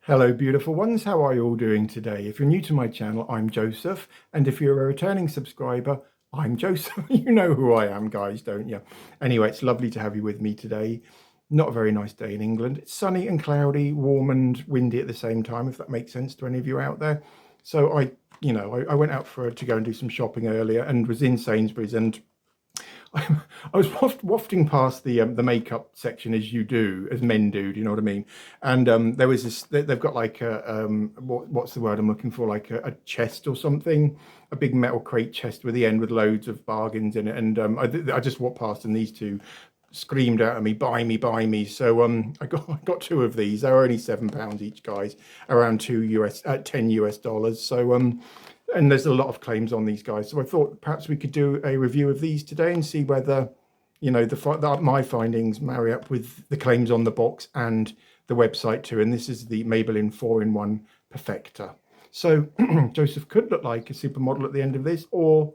Hello, beautiful ones. How are you all doing today? If you're new to my channel, I'm Joseph. And if you're a returning subscriber, I'm Joseph. You know who I am, guys, don't you? Anyway, it's lovely to have you with me today. Not a very nice day in England. It's sunny and cloudy, warm and windy at the same time, if that makes sense to any of you out there. So I went out to go and do some shopping earlier and was in Sainsbury's, and I was wafting past the makeup section, as you do, as men do. Do you know what I mean? And there was this. They've got like what's the word I'm looking for? Like a chest or something, a big metal crate chest with the end with loads of bargains in it. And I just walked past, and these two screamed out at me, "Buy me, buy me!" So I got two of these. They're only £7 each, guys, around $10 US. So and there's a lot of claims on these guys. So I thought perhaps we could do a review of these today and see whether, my findings marry up with the claims on the box and the website too. And this is the Maybelline 4-in-1 Perfector. So Joseph could look like a supermodel at the end of this, or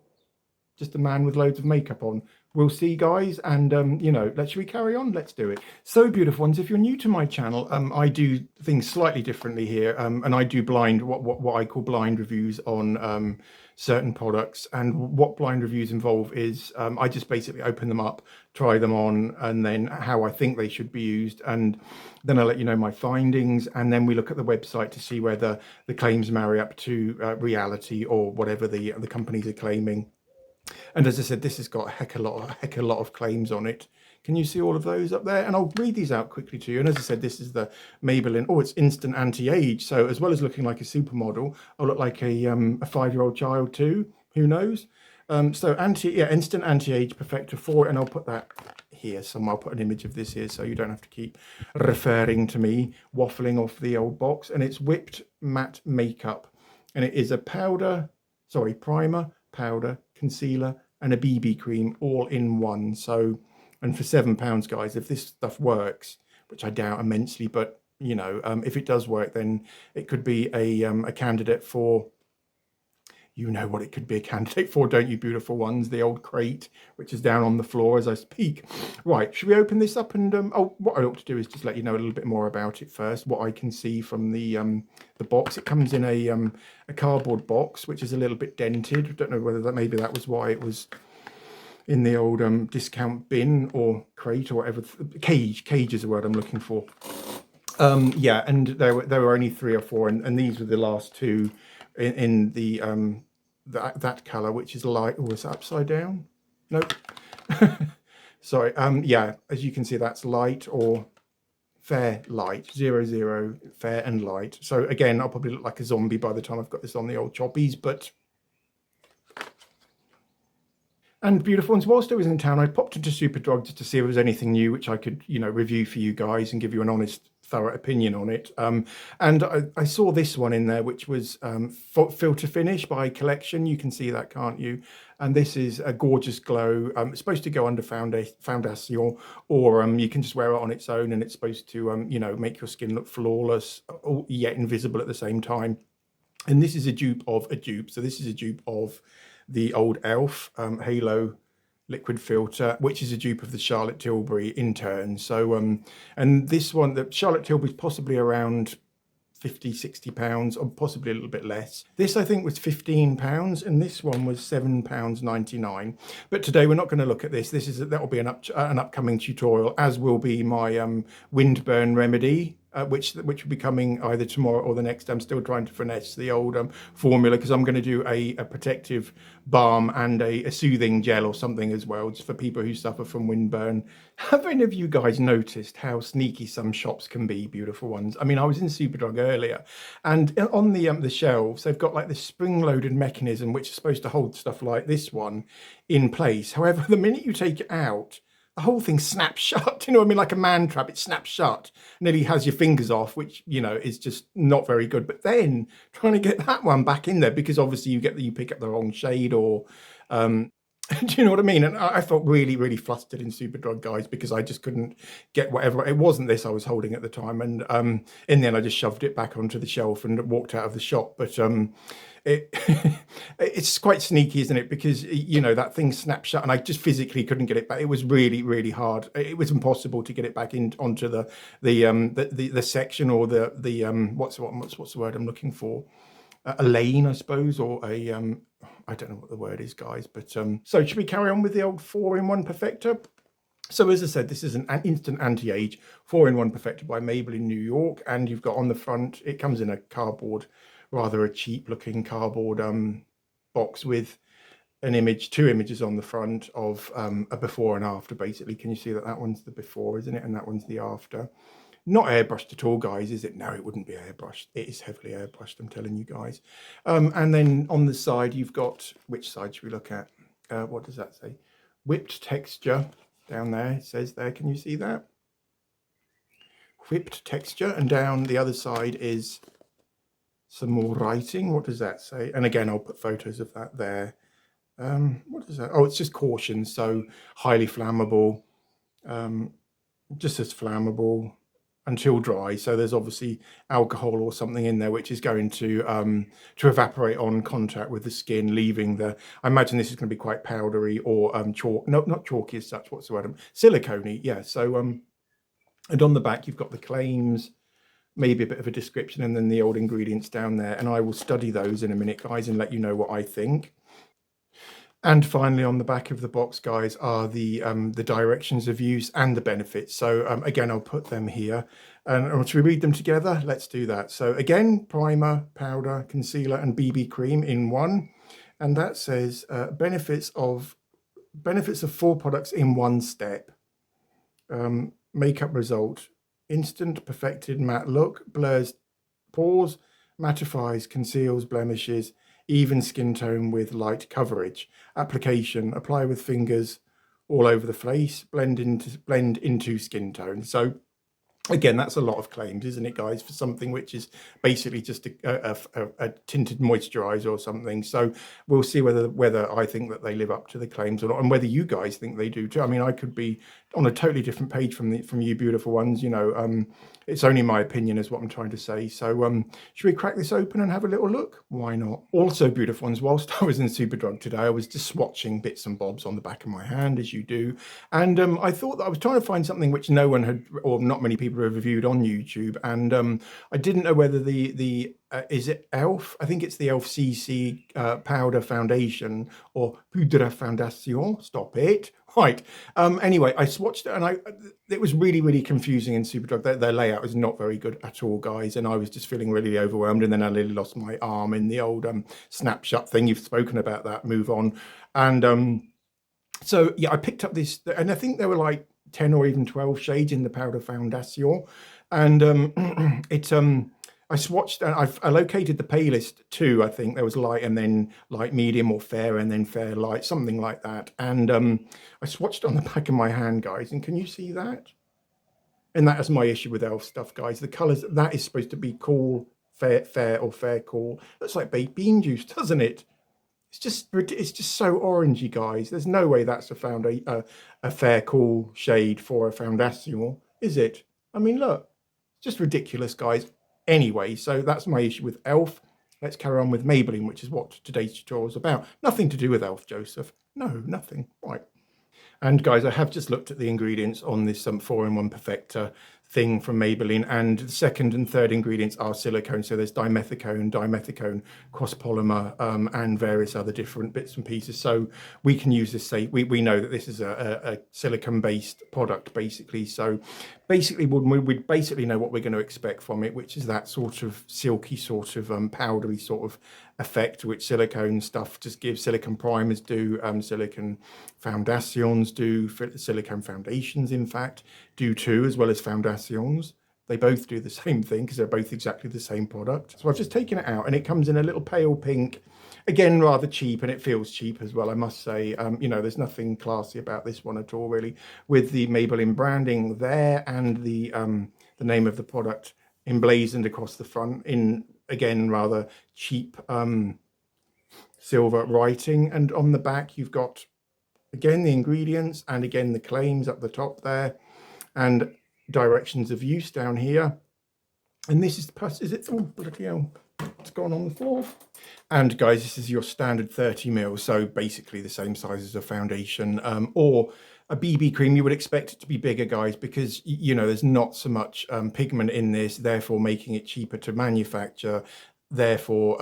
just a man with loads of makeup on. We'll see, guys. And should we carry on? Let's do it. So, beautiful ones, if you're new to my channel, I do things slightly differently here, and I do what I call blind reviews on certain products. And what blind reviews involve is I just basically open them up, try them on, and then how I think they should be used, and then I'll let you know my findings, and then we look at the website to see whether the claims marry up to reality or whatever the companies are claiming. And as I said, this has got a heck of a lot of claims on it. Can you see all of those up there? And I'll read these out quickly to you. And as I said, this is the Maybelline. Oh, it's Instant Anti-age. So as well as looking like a supermodel, I'll look like a 5-year-old child too. Who knows? Instant Anti-age Perfector 4, and I'll put that here somewhere. I'll put an image of this here so you don't have to keep referring to me waffling off the old box. And it's whipped matte makeup, and it is a primer, powder, concealer, and a BB cream all in one. So, and for £7, guys, if this stuff works, which I doubt immensely, but if it does work, then it could be a candidate for, you know what it could be a candidate for, don't you, beautiful ones? The old crate, which is down on the floor as I speak. Right, should we open this up? And what I ought to do is just let you know a little bit more about it first, what I can see from the box. It comes in a cardboard box, which is a little bit dented. I don't know whether maybe that was why it was in the old discount bin or crate or whatever. Cage is the word I'm looking for. Yeah, and there were only 3 or 4, and these were the last two in the that color, which is light. Oh, is that upside down? Nope. Sorry. Yeah, as you can see, that's light or fair light, 00, fair and light. So again, I'll probably look like a zombie by the time I've got this on the old choppies, but. And beautiful ones, whilst I was in town, I popped into Superdrug just to see if there was anything new which I could, review for you guys and give you an honest, thorough opinion on it. And I saw this one in there, which was Filter Finish by Collection. You can see that, can't you? And this is a gorgeous glow. It's supposed to go under foundation, or you can just wear it on its own, and it's supposed to, make your skin look flawless, yet invisible at the same time. And this is a dupe of a dupe. So this is a dupe of the old Elf Halo liquid filter, which is a dupe of the Charlotte Tilbury in turn. So and this one, the Charlotte Tilbury, is possibly around £50-60, or possibly a little bit less. This I think was £15, and this one was £7.99. But today we're not going to look at this. That will be an upcoming tutorial, as will be my windburn remedy, which will be coming either tomorrow or the next. I'm still trying to finesse the old formula, because I'm going to do a protective balm and a soothing gel or something as well, just for people who suffer from windburn. Have any of you guys noticed how sneaky some shops can be, beautiful ones? I mean, I was in Superdrug earlier, and on the shelves, they've got like this spring-loaded mechanism which is supposed to hold stuff like this one in place. However, the minute you take it out, the whole thing snaps shut. You know what I mean? Like a man trap, it snaps shut. Nearly has your fingers off, which, is just not very good. But then trying to get that one back in there, because obviously you pick up the wrong shade, or Do you know what I mean? And I felt really, really flustered in Superdrug, guys, because I just couldn't get whatever. It wasn't this I was holding at the time. And in the end, I just shoved it back onto the shelf and walked out of the shop. But it it's quite sneaky, isn't it? Because, you know, that thing snapped shut and I just physically couldn't get it back. It was really, really hard. It was impossible to get it back in onto the section, or the what's the word I'm looking for? A lane, I suppose, or a I don't know what the word is, guys. But so should we carry on with the old 4-in-1 Perfector? So as I said, this is an instant anti-age 4-in-1 Perfector by Maybelline New York, and you've got on the front, it comes in a cardboard, rather a cheap looking cardboard box with an image, two images on the front of a before and after, basically. Can you see that that one's the before, isn't it? And that one's the after. Not airbrushed at all, guys, is it? No, it wouldn't be airbrushed. It is heavily airbrushed, I'm telling you guys. And then on the side, you've got, which side should we look at? What does that say? Whipped texture down there, it says there. Can you see that? Whipped texture. And down the other side is some more writing. What does that say? And again, I'll put photos of that there. What is that? Oh, it's just caution. So highly flammable, just as flammable until dry. So there's obviously alcohol or something in there which is going to evaporate on contact with the skin, leaving the, I imagine this is going to be quite powdery or chalk, no, not chalky as such, what's the word? Silicone-y, yeah. So and on the back you've got the claims, maybe a bit of a description, and then the old ingredients down there, and I will study those in a minute, guys, and let you know what I think. And finally, on the back of the box, guys, are the directions of use and the benefits. So again, I'll put them here. And should we read them together? Let's do that. So again, primer, powder, concealer, and BB cream in one. And that says benefits of 4 products in one step. Makeup result: instant perfected matte look, blurs pores, mattifies, conceals blemishes, even skin tone with light coverage. Application: apply with fingers all over the face, blend into skin tone. So again, that's a lot of claims, isn't it, guys, for something which is basically just a tinted moisturizer or something. So we'll see whether I think that they live up to the claims or not, and whether you guys think they do too. I mean, I could be on a totally different page from you beautiful ones, you know. It's only my opinion is what I'm trying to say. So should we crack this open and have a little look? Why not? Also, beautiful ones, whilst I was in Superdrug today, I was just swatching bits and bobs on the back of my hand, as you do. And I thought that I was trying to find something which no one had, or not many people have reviewed on YouTube. And I didn't know whether the is it e.l.f.? I think it's the e.l.f. CC powder foundation, or poudre foundation. Stop it. Right. Anyway, I swatched it, and it was really, really confusing in Superdrug. Their layout is not very good at all, guys. And I was just feeling really overwhelmed. And then I nearly lost my arm in the old snapshot thing. You've spoken about that. Move on. And so yeah, I picked up this, and I think there were like 10 or even 12 shades in the powder foundation. And I swatched, and I've allocated the palest too. I think there was light, and then light medium, or fair, and then fair light, something like that. And I swatched on the back of my hand, guys, and can you see that? And that is my issue with e.l.f. stuff, guys. The colours, that is supposed to be cool, fair, or fair cool. Looks like baked bean juice, doesn't it? It's just so orangey, guys. There's no way that's a fair cool shade for a foundation, is it? I mean, look, it's just ridiculous, guys. Anyway, so that's my issue with e.l.f. Let's carry on with Maybelline, which is what today's tutorial is about. Nothing to do with e.l.f., Joseph. No, nothing. Right. And guys, I have just looked at the ingredients on this 4-in-1 Perfector thing from Maybelline, and the second and third ingredients are silicone. So there's dimethicone, cross polymer, and various other different bits and pieces. So we can use this, say, we know that this is a silicone based product, basically. So basically we'd basically know what we're going to expect from it, which is that sort of silky, sort of powdery sort of effect, which silicone stuff just gives. Silicone primers do, silicone foundations do, silicone foundations in fact do too, as well as foundations. They both do the same thing because they're both exactly the same product. So I've just taken it out, and it comes in a little pale pink. Again, rather cheap, and it feels cheap as well, I must say. You know, there's nothing classy about this one at all, really, with the Maybelline branding there and the name of the product emblazoned across the front in, again, rather cheap silver writing. And on the back, you've got Again, the ingredients, and again, the claims up the top there, and directions of use down here. And this is the is it? Oh, bloody hell, it's gone on the floor. And guys, this is your standard 30 ml, so basically the same size as a foundation, or a BB cream. You would expect it to be bigger, guys, because you know there's not so much pigment in this, therefore making it cheaper to manufacture, therefore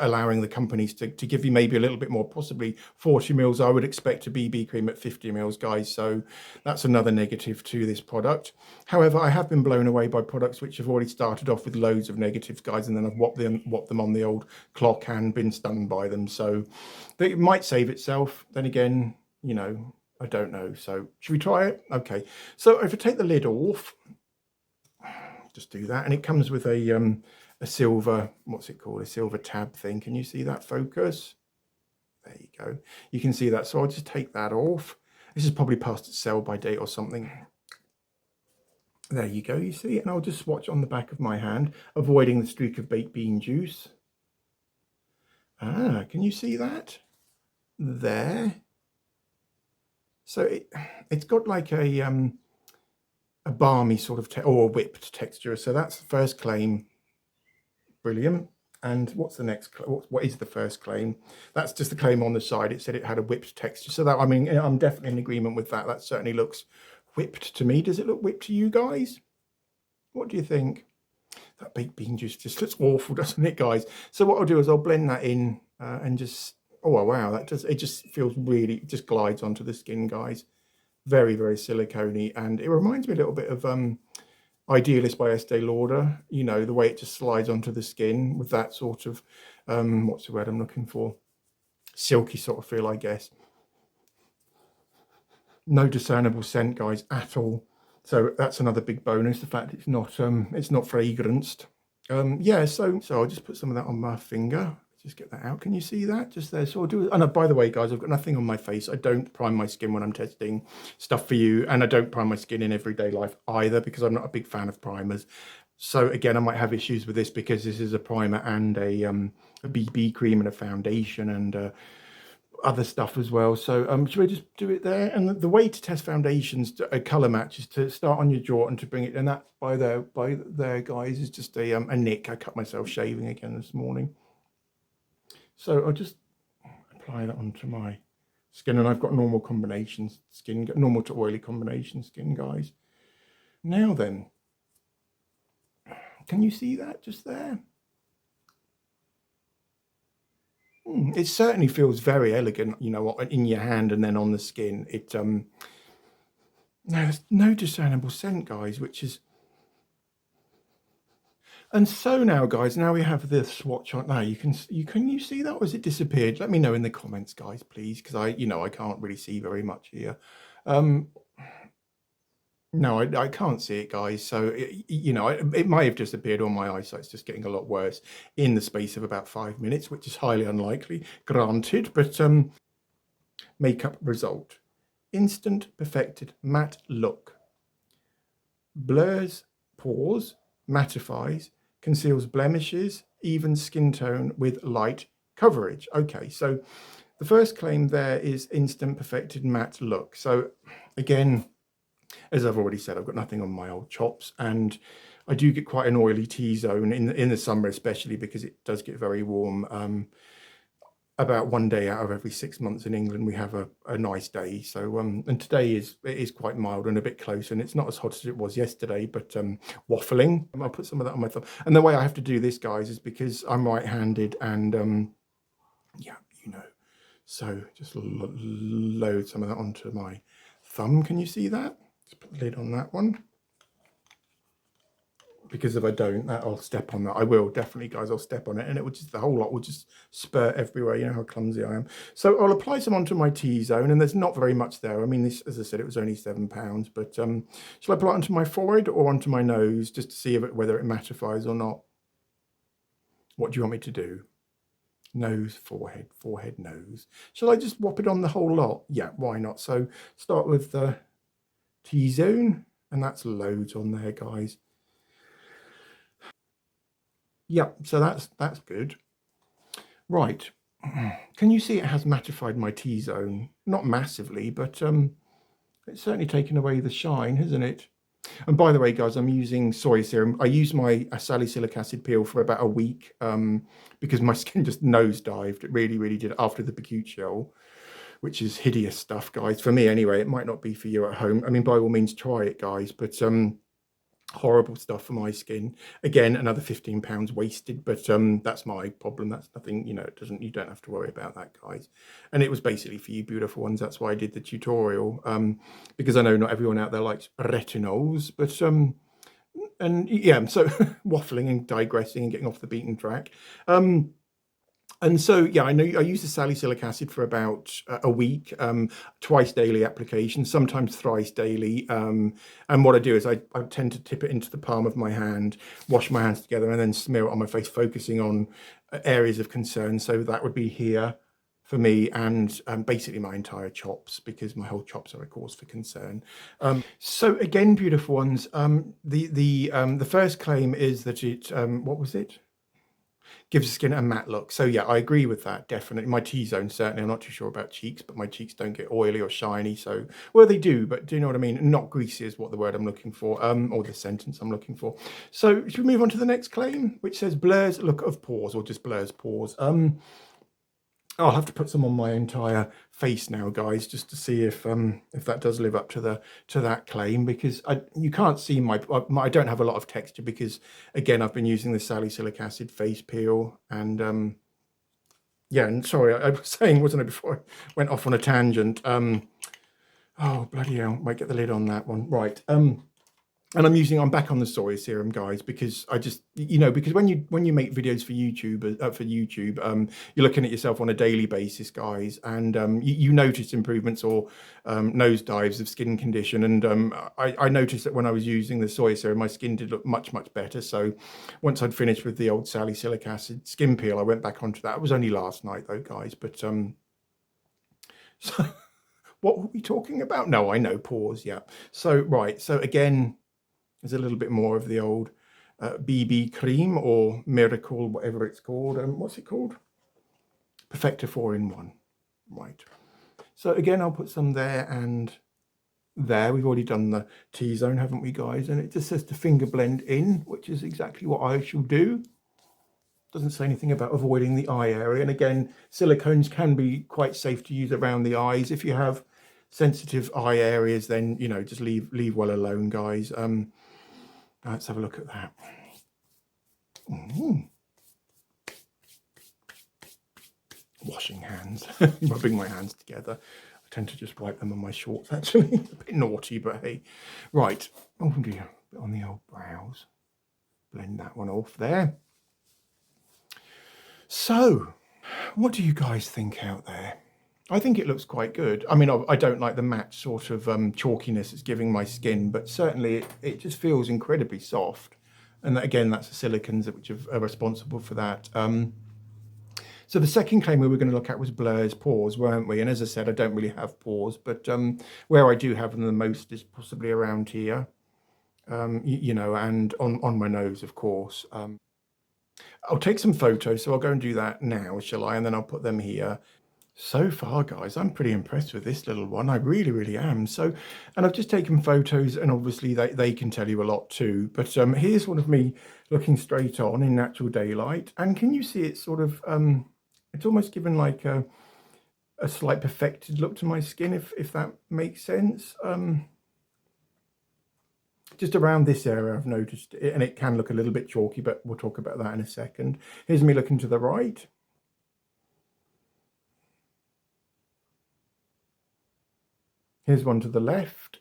allowing the companies to give you maybe a little bit more, possibly 40 mils. I would expect a BB cream at 50 mils, guys, so that's another negative to this product. However, I have been blown away by products which have already started off with loads of negatives, guys, and then I've whopped them on the old clock and been stunned by them, so it might save itself. Then again, you know, I don't know. So should we try it? Okay, so if I take the lid off, just do that, and it comes with a silver, what's it called, a silver tab thing. Can you see that? Focus, there you go, you can see that. So I'll just take that off. This is probably past its sell by date or something. There you go, you see, and I'll just swatch on the back of my hand, avoiding the streak of baked bean juice. Can you see that there? So it's got like a balmy sort of or whipped texture. So that's the first claim. Brilliant. And what's the next? What is the first claim? That's just the claim on the side. It said it had a whipped texture. So that, I mean, I'm definitely in agreement with that. That certainly looks whipped to me. Does it look whipped to you guys? What do you think? That baked bean juice just looks awful, doesn't it, guys? So what I'll do is I'll blend that in and just, oh wow, that does, it just feels really, it just glides onto the skin, guys. Very, very silicone-y, and it reminds me a little bit of Idealist by Estee Lauder, you know, the way it just slides onto the skin with that sort of, what's the word I'm looking for? Silky sort of feel, I guess. No discernible scent, guys, at all. So that's another big bonus, the fact it's not fragranced. Yeah, so I'll just put some of that on my finger. Just get that out. Can you see that? Just there. So I'll do it. And by the way, guys, I've got nothing on my face. I don't prime my skin when I'm testing stuff for you. And I don't prime my skin in everyday life either, because I'm not a big fan of primers. So again, I might have issues with this because this is a primer and a BB cream and a foundation and other stuff as well. So should we just do it there? And the way to test foundations, a color match, is to start on your jaw and to bring it. And that by there, guys, is just a nick. I cut myself shaving again this morning. So I'll just apply that onto my skin, and I've got normal combination skin, normal to oily combination skin, guys. Now then, can you see that just there? It certainly feels very elegant, you know, in your hand and then on the skin. It no, there's no discernible scent, guys, which is. And so now, guys, now we have this swatch on. Now can you see that, or has it disappeared? Let me know in the comments, guys, please, because I can't really see very much here. No, I can't see it, guys. So it might have disappeared, or my eyesight's just getting a lot worse in the space of about 5 minutes, which is highly unlikely, granted. But makeup result: instant perfected matte look, blurs pores, mattifies, conceals blemishes, even skin tone with light coverage. Okay, so the first claim there is instant perfected matte look. So again, as I've already said, I've got nothing on my old chops, and I do get quite an oily T-zone in the summer, especially because it does get very warm. About 1 day out of every 6 months in England, we have a nice day. So and today is quite mild and a bit close, and it's not as hot as it was yesterday, but waffling. I'll put some of that on my thumb. And the way I have to do this, guys, is because I'm right-handed, and yeah, you know, so just load some of that onto my thumb. Can you see that? Just put the lid on that one, because if I don't, I'll step on that. I will definitely, guys. I'll step on it, and it will just, the whole lot will just spurt everywhere. You know how clumsy I am. So I'll apply some onto my T-zone, and there's not very much there. I mean, this, as I said, it was only £7, but shall I apply it onto my forehead or onto my nose, just to see whether it mattifies or not? What do you want me to do? Nose, forehead, forehead, nose. Shall I just whop it on the whole lot? Yeah, why not? So start with the T-zone, and that's loads on there, guys. Yeah, so that's good. Right, can you see it has mattified my T-zone? Not massively, but it's certainly taken away the shine, hasn't it? And by the way, guys, I'm using soy serum. I used my salicylic acid peel for about a week because my skin just nosedived. It really, really did after the Bakuchiol, which is hideous stuff, guys. For me, anyway. It might not be for you at home. I mean, by all means, try it, guys. But horrible stuff for my skin. Again, another £15 wasted, but that's my problem. That's nothing, you know, it doesn't, you don't have to worry about that, guys. And it was basically for you beautiful ones. That's why I did the tutorial, because I know not everyone out there likes retinols, but and yeah, so waffling and digressing and getting off the beaten track. And so, yeah, I know I use the salicylic acid for about a week, twice daily application, sometimes thrice daily. And what I do is I tend to tip it into the palm of my hand, wash my hands together, and then smear it on my face, focusing on areas of concern. So that would be here for me, and basically my entire chops, because my whole chops are a cause for concern. So again, beautiful ones, the first claim is that it, what was it? Gives the skin a matte look. So yeah, I agree with that, definitely. My T-zone, certainly. I'm not too sure about cheeks, but my cheeks don't get oily or shiny. So, well, they do, but do you know what I mean? Not greasy is what the word I'm looking for, or the sentence I'm looking for. So should we move on to the next claim, which says blurs look of pores, or just blurs pores? I'll have to put some on my entire face now, guys, just to see if that does live up to that claim, because you can't see I don't have a lot of texture, because again I've been using the salicylic acid face peel, and yeah, and sorry, I was saying, wasn't it, before I went off on a tangent? Oh bloody hell, might get the lid on that one, right? And I'm back on the soy serum, guys, because I just, you know, because when you make videos for YouTube, you're looking at yourself on a daily basis, guys, and you notice improvements or nosedives of skin condition. And I noticed that when I was using the soy serum, my skin did look much, much better. So once I'd finished with the old salicylic acid skin peel, I went back onto that. It was only last night though, guys, but so what were we talking about? No, I know, pause, yeah. So, right, so again, there's a little bit more of the old BB cream, or Miracle, whatever it's called. What's it called? Perfector 4-in-1. Right. So again, I'll put some there and there. We've already done the T-zone, haven't we, guys? And it just says to finger blend in, which is exactly what I shall do. Doesn't say anything about avoiding the eye area. And again, silicones can be quite safe to use around the eyes. If you have sensitive eye areas, then, you know, just leave well alone, guys. Let's have a look at that. Washing hands, rubbing my hands together. I tend to just wipe them on my shorts, actually. A bit naughty, but hey. Right. Oh dear, bit on the old brows. Blend that one off there. So, what do you guys think out there? I think it looks quite good. I mean, I don't like the matte sort of chalkiness it's giving my skin, but certainly it just feels incredibly soft. And that, again, that's the silicones which are responsible for that. So the second claim we were going to look at was blurs pores, weren't we? And as I said, I don't really have pores, but where I do have them the most is possibly around here, you know, and on my nose, of course. I'll take some photos, so I'll go and do that now, shall I? And then I'll put them here. So far, guys, I'm pretty impressed with this little one. I really, really am. So, and I've just taken photos, and obviously they can tell you a lot too. But here's one of me looking straight on in natural daylight. And can you see it's sort of, it's almost given like a slight perfected look to my skin, if that makes sense. Just around this area, I've noticed it, and it can look a little bit chalky, but we'll talk about that in a second. Here's me looking to the right. Here's one to the left.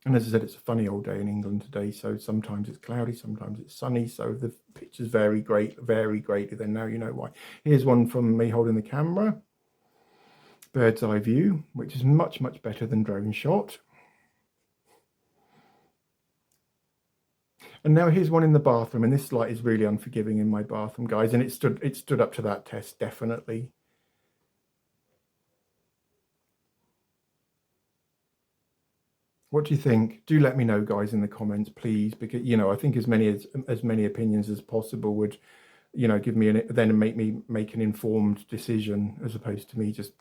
And as I said, it's a funny old day in England today, so sometimes it's cloudy, sometimes it's sunny, so the pictures vary greatly, then now you know why. Here's one from me holding the camera. Bird's eye view, which is much, much better than drone shot. And now here's one in the bathroom, and this light is really unforgiving in my bathroom, guys, and it stood up to that test, definitely. What do you think? Do let me know, guys, in the comments, please, because I think as many opinions as possible would, give me then make me make an informed decision as opposed to me just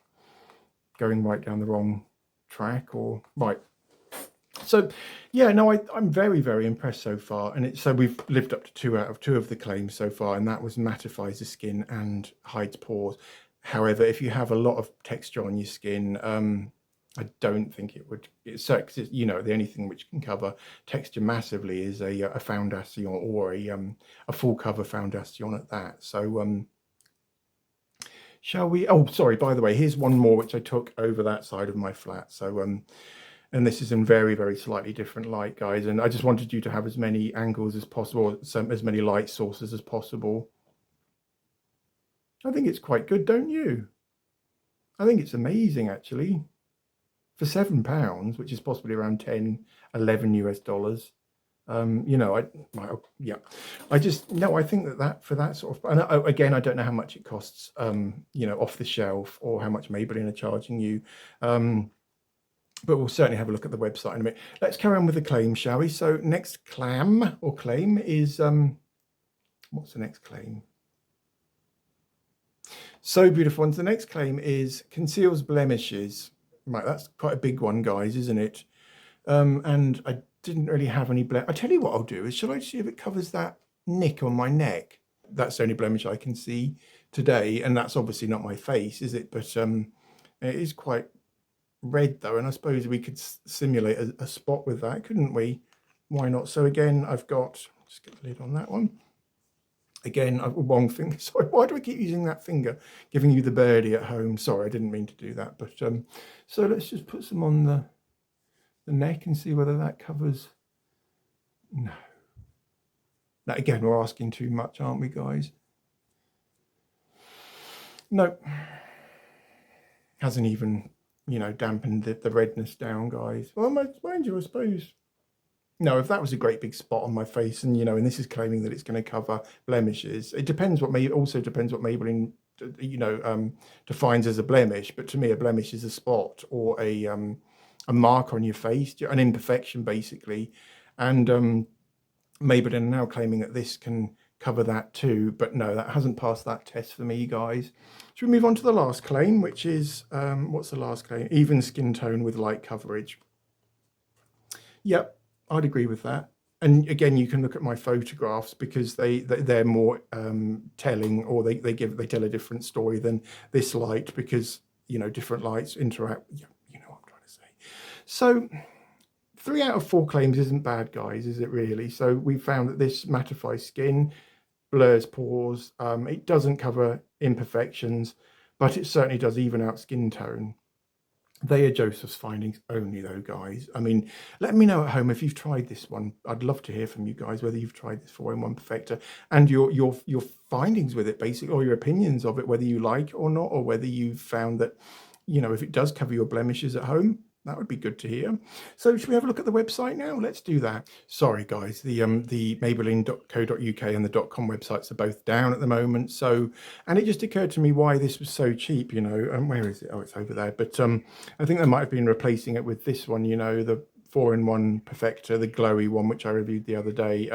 going right down the wrong track or right. So, yeah, no, I'm very, very impressed so far. And so we've lived up to 2 out of 2 of the claims so far, and that was mattifies the skin and hides pores. However, if you have a lot of texture on your skin, I don't think it would. The only thing which can cover texture massively is a foundation or a full cover foundation at that. So, shall we? Oh, sorry. By the way, here's one more which I took over that side of my flat. So, and this is in very, very slightly different light, guys. And I just wanted you to have as many angles as possible, as many light sources as possible. I think it's quite good, don't you? I think it's amazing, actually. For £7, which is possibly around 10, 11 US dollars. I just, no, I think that for that sort of, and again, I don't know how much it costs, off the shelf or how much Maybelline are charging you. But we'll certainly have a look at the website in a minute. Let's carry on with the claim, shall we? So next claim is, what's the next claim? So beautiful ones. The next claim is conceals blemishes. Right, that's quite a big one, guys, isn't it? And I didn't really have any blemish. I tell you what I'll do is, shall I see if it covers that nick on my neck? That's the only blemish I can see today, and that's obviously not my face, is it? But it is quite red though, and I suppose we could simulate a spot with that, couldn't we? Why not? So again, I've got, just get the lid on that one. Again, wrong finger. Sorry, why do I keep using that finger? Giving you the birdie at home. Sorry, I didn't mean to do that. But so let's just put some on the neck and see whether that covers. No. Now again, we're asking too much, aren't we, guys? No. Hasn't even, dampened the redness down, guys. Well, mind you, I suppose. No, if that was a great big spot on my face, and and this is claiming that it's going to cover blemishes, it depends what also depends what Maybelline defines as a blemish. But to me, a blemish is a spot or a mark on your face, an imperfection basically. And Maybelline are now claiming that this can cover that too, but no, that hasn't passed that test for me, guys. Should we move on to the last claim, which is what's the last claim? Even skin tone with light coverage. Yep. I'd agree with that. And again, you can look at my photographs because they're more telling, or they tell a different story than this light, because different lights interact. You know what I'm trying to say. So 3 out of 4 claims isn't bad, guys, is it really? So we found that this mattifies skin, blurs pores. It doesn't cover imperfections, but it certainly does even out skin tone. They are Joseph's findings only, though, guys. I mean, let me know at home if you've tried this one. I'd love to hear from you guys whether you've tried this 4-in-1 Perfector and your findings with it, basically, or your opinions of it, whether you like it or not, or whether you've found that, if it does cover your blemishes at home. That would be good to hear. So should we have a look at the website now? Let's do that. Sorry, guys, the Maybelline.co.uk and the .com websites are both down at the moment. So, and it just occurred to me why this was so cheap, and where is it? Oh, it's over there. But I think they might have been replacing it with this one, the 4-in-1 Perfector, the glowy one, which I reviewed the other day,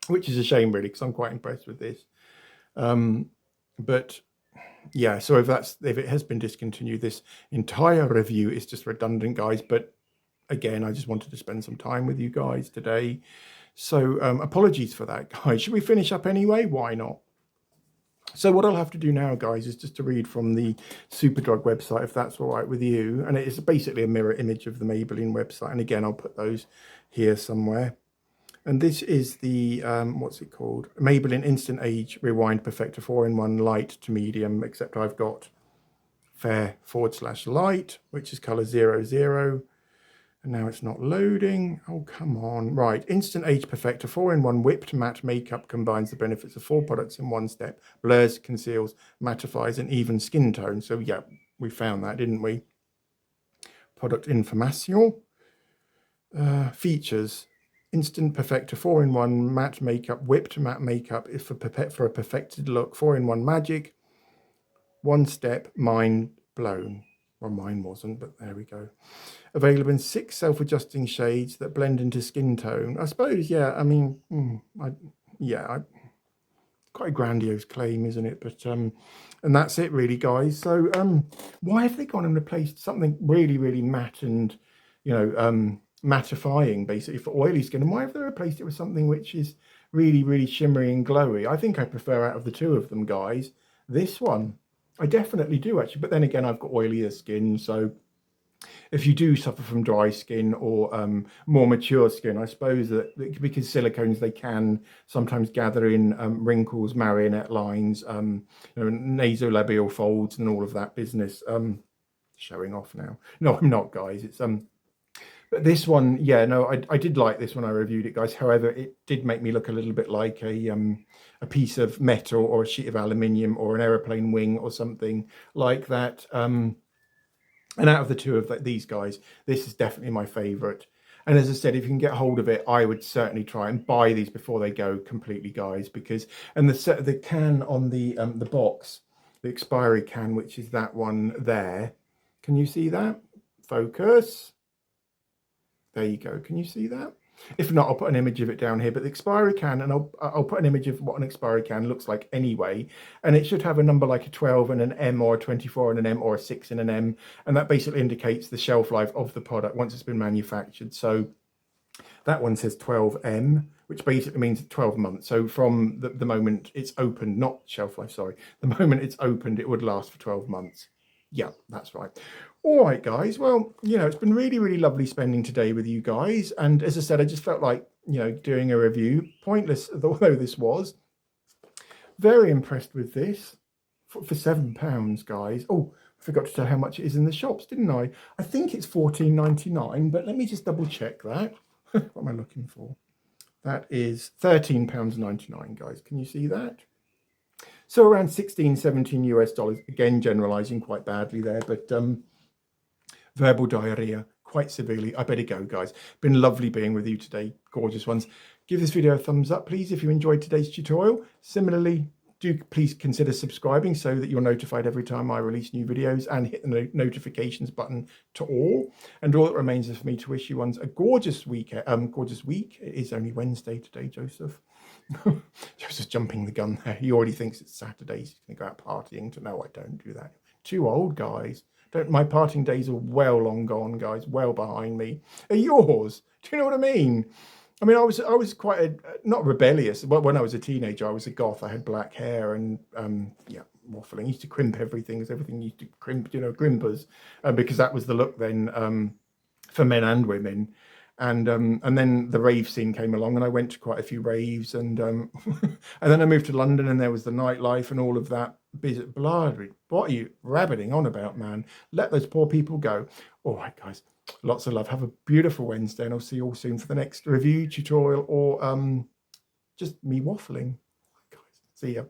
which is a shame, really, because I'm quite impressed with this. But yeah, so if it has been discontinued, this entire review is just redundant, guys. But again, I just wanted to spend some time with you guys today. So apologies for that, guys. Should we finish up anyway? Why not? So what I'll have to do now, guys, is just to read from the Superdrug website, if that's all right with you. And it's basically a mirror image of the Maybelline website. And again, I'll put those here somewhere. And this is the, what's it called? Maybelline Instant Age Rewind Perfector 4-in-1 light to medium, except I've got fair/light, which is color 00. And now it's not loading. Oh, come on. Right. Instant Age Perfector 4-in-1 whipped matte makeup combines the benefits of 4 products in one step. Blurs, conceals, mattifies, and even skin tone. So yeah, we found that, didn't we? Product information. Features. Instant Perfector 4-in-1 matte makeup, whipped matte makeup is for a perfected look. 4-in-1 magic. 1 step, mind blown. Well, mine wasn't, but there we go. Available in 6 self-adjusting shades that blend into skin tone. I suppose, yeah, I mean, quite a grandiose claim, isn't it? But and that's it really, guys. So why have they gone and replaced something really, really matte and, you know, mattifying basically for oily skin, and why have they replaced it with something which is really, really shimmery and glowy? I think I prefer, out of the two of them, guys, this one. I definitely do, actually. But then again, I've got oilier skin, so if you do suffer from dry skin or more mature skin, I suppose that because silicones, they can sometimes gather in wrinkles, marionette lines, you know, nasolabial folds and all of that business. Showing off now. No, I'm not, guys. It's but this one, yeah, no, I did like this when I reviewed it, guys. However, it did make me look a little bit like a piece of metal or a sheet of aluminium or an aeroplane wing or something like that. And out of the two of these guys, this is definitely my favourite. And as I said, if you can get hold of it, I would certainly try and buy these before they go completely, guys. Because, and the can on the box, the expiry can, which is that one there. Can you see that? Focus. There you go. Can you see that? If not, I'll put an image of it down here. But the expiry can, and I'll put an image of what an expiry can looks like anyway. And it should have a number like a 12 and an M, or a 24 and an M, or a 6 and an M. And that basically indicates the shelf life of the product once it's been manufactured. So that one says 12M, which basically means 12 months. So from the moment it's opened, not shelf life, sorry, the moment it's opened, it would last for 12 months. Yeah, that's right. All right, guys. Well, you know, it's been really, really lovely spending today with you guys. And as I said, I just felt like, you know, doing a review, pointless although this was. Very impressed with this for £7, guys. Oh, I forgot to tell how much it is in the shops, didn't I? I think it's £14.99, but let me just double check that. What am I looking for? That is £13.99, guys. Can you see that? So around 16, 17 US dollars. Again, generalizing quite badly there, but verbal diarrhea quite severely. I better go, guys. Been lovely being with you today, gorgeous ones. Give this video a thumbs up, please, if you enjoyed today's tutorial. Similarly, do please consider subscribing so that you're notified every time I release new videos, and hit the notifications button to all. And all that remains is for me to wish you ones a gorgeous week. Gorgeous week. It is only Wednesday today, Joseph. Joseph's jumping the gun there. He already thinks it's Saturday. He's going to go out partying. No, I don't do that. Too old, guys. My partying days are well long gone, guys. Well behind me. Are yours? Do you know what I mean? I mean, I was quite not rebellious. But when I was a teenager, I was a goth. I had black hair and yeah, waffling. I used to crimp everything. Everything used to crimp, you know, grimpers, because that was the look then for men and women. And then the rave scene came along, and I went to quite a few raves, and and then I moved to London, and there was the nightlife and all of that. Bloody, what are you rabbiting on about, man? Let those poor people go. All right, guys, lots of love. Have a beautiful Wednesday, and I'll see you all soon for the next review tutorial, or just me waffling. Guys, see ya.